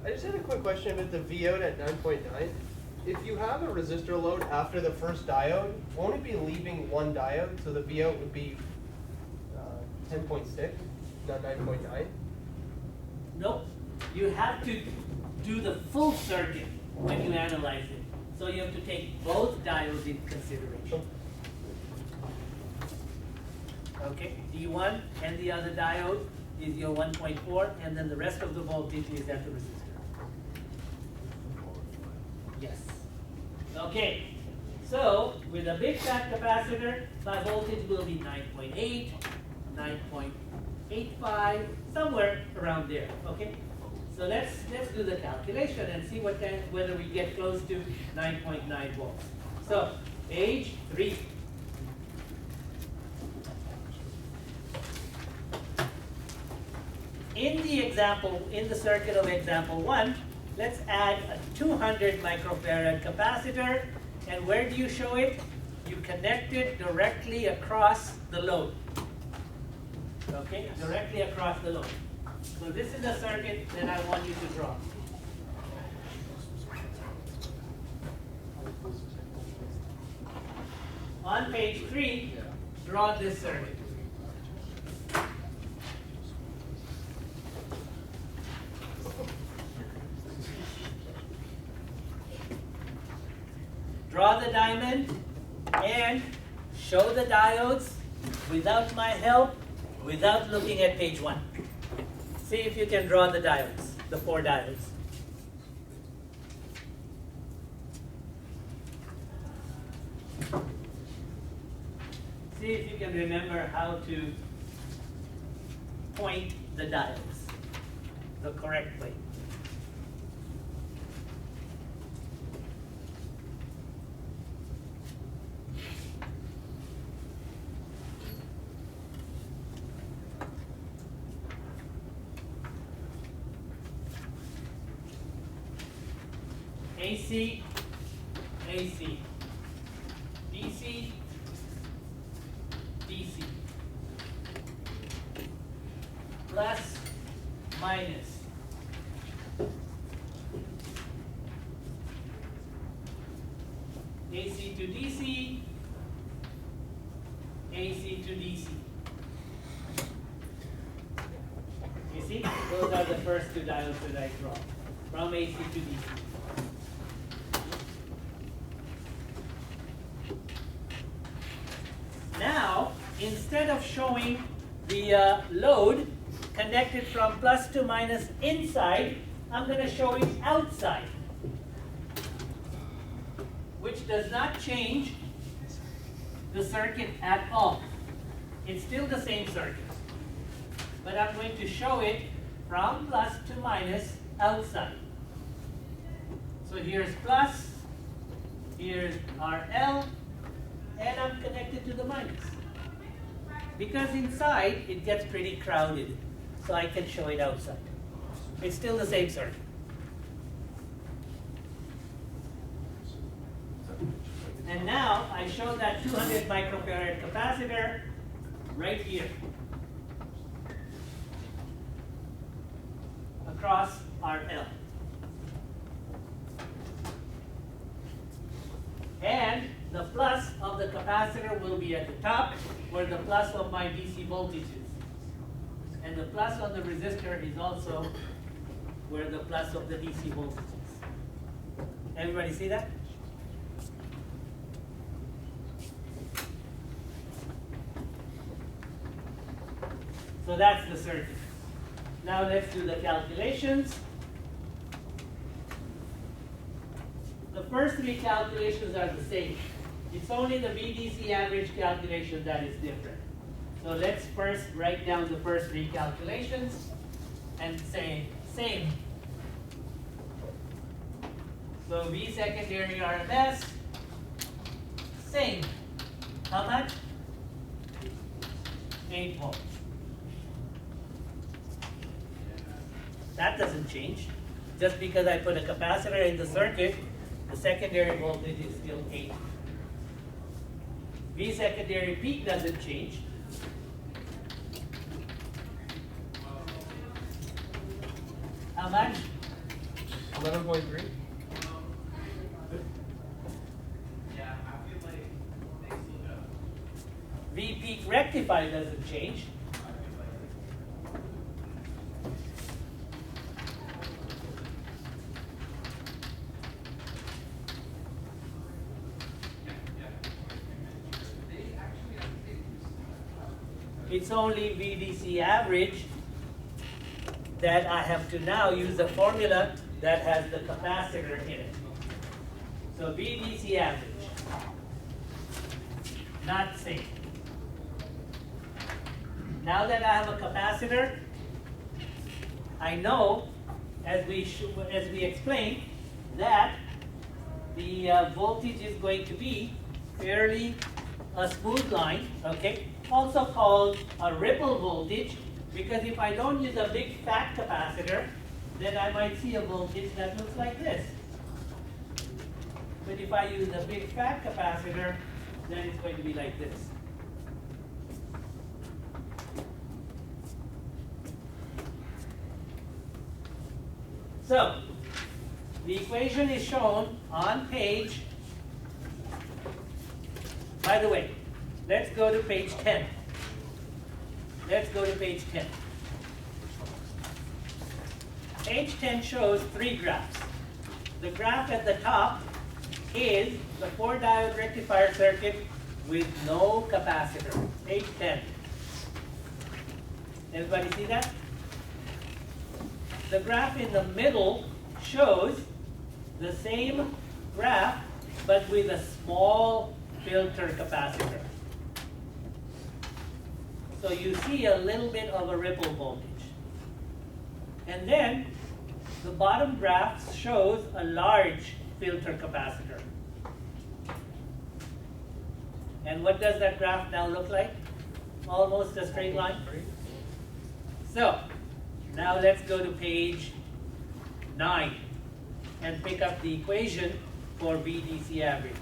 I just had a quick question about the V out at 9.9. If you have a resistor load after the first diode, won't it be leaving one diode? So the V out would be 10.6, not 9.9? Nope. You have to do the full circuit when you analyze it. So you have to take both diodes in consideration. Okay, D1 and the other diode is your 1.4, and then the rest of the voltage is at the resistor. Yes. Okay, so with a big fat capacitor, my voltage will be 9.8, 9.85, somewhere around there. Okay, so let's do the calculation and see whether we get close to 9.9 volts. So page 3. In the example, in the circuit of example 1, let's add a 200 microfarad capacitor. And where do you show it? You connect it directly across the load. Okay, directly across the load. So this is the circuit that I want you to draw. On page 3, draw this circuit. Draw the diamond and show the diodes without my help, without looking at page 1. See if you can draw the diodes, the 4 diodes. See if you can remember how to point the diodes the correct way. AC, AC, DC, DC, plus, minus, AC to DC, AC to DC. You see, those are the first 2 diodes that I draw, from AC to DC. Now, instead of showing the load connected from plus to minus inside, I'm going to show it outside, which does not change the circuit at all. It's still the same circuit, but I'm going to show it from plus to minus outside. So here's plus, here's RL, and I'm connected to the minus. Because inside, it gets pretty crowded, so I can show it outside. It's still the same circuit. And now, I show that 200 microfarad capacitor right here. Across RL. And the plus of the capacitor will be at the top, where the plus of my DC voltage is. And the plus on the resistor is also where the plus of the DC voltage is. Everybody see that? So that's the circuit. Now let's do the calculations. The first 3 calculations are the same. It's only the VDC average calculation that is different. So let's first write down the first 3 calculations and say same. So V secondary RMS, same. How much? 8 volts. That doesn't change. Just because I put a capacitor in the circuit, the secondary voltage is still 8. V secondary peak doesn't change. How much? 11.3? V peak rectifier doesn't change. It's only VDC average that I have to now use a formula that has the capacitor in it. So VDC average, not same. Now that I have a capacitor, I know, as we explained, that the voltage is going to be fairly a smooth line, okay? Also called a ripple voltage, because if I don't use a big fat capacitor, then I might see a voltage that looks like this. But if I use a big fat capacitor, then it's going to be like this. So, the equation is shown on page, by the way, let's go to page 10. Let's go to page 10. Page 10 shows 3 graphs. The graph at the top is the 4-diode rectifier circuit with no capacitor. Page 10. Everybody see that? The graph in the middle shows the same graph, but with a small filter capacitor. So you see a little bit of a ripple voltage. And then the bottom graph shows a large filter capacitor. And what does that graph now look like? Almost a straight line. So now let's go to page 9 and pick up the equation for VDC average.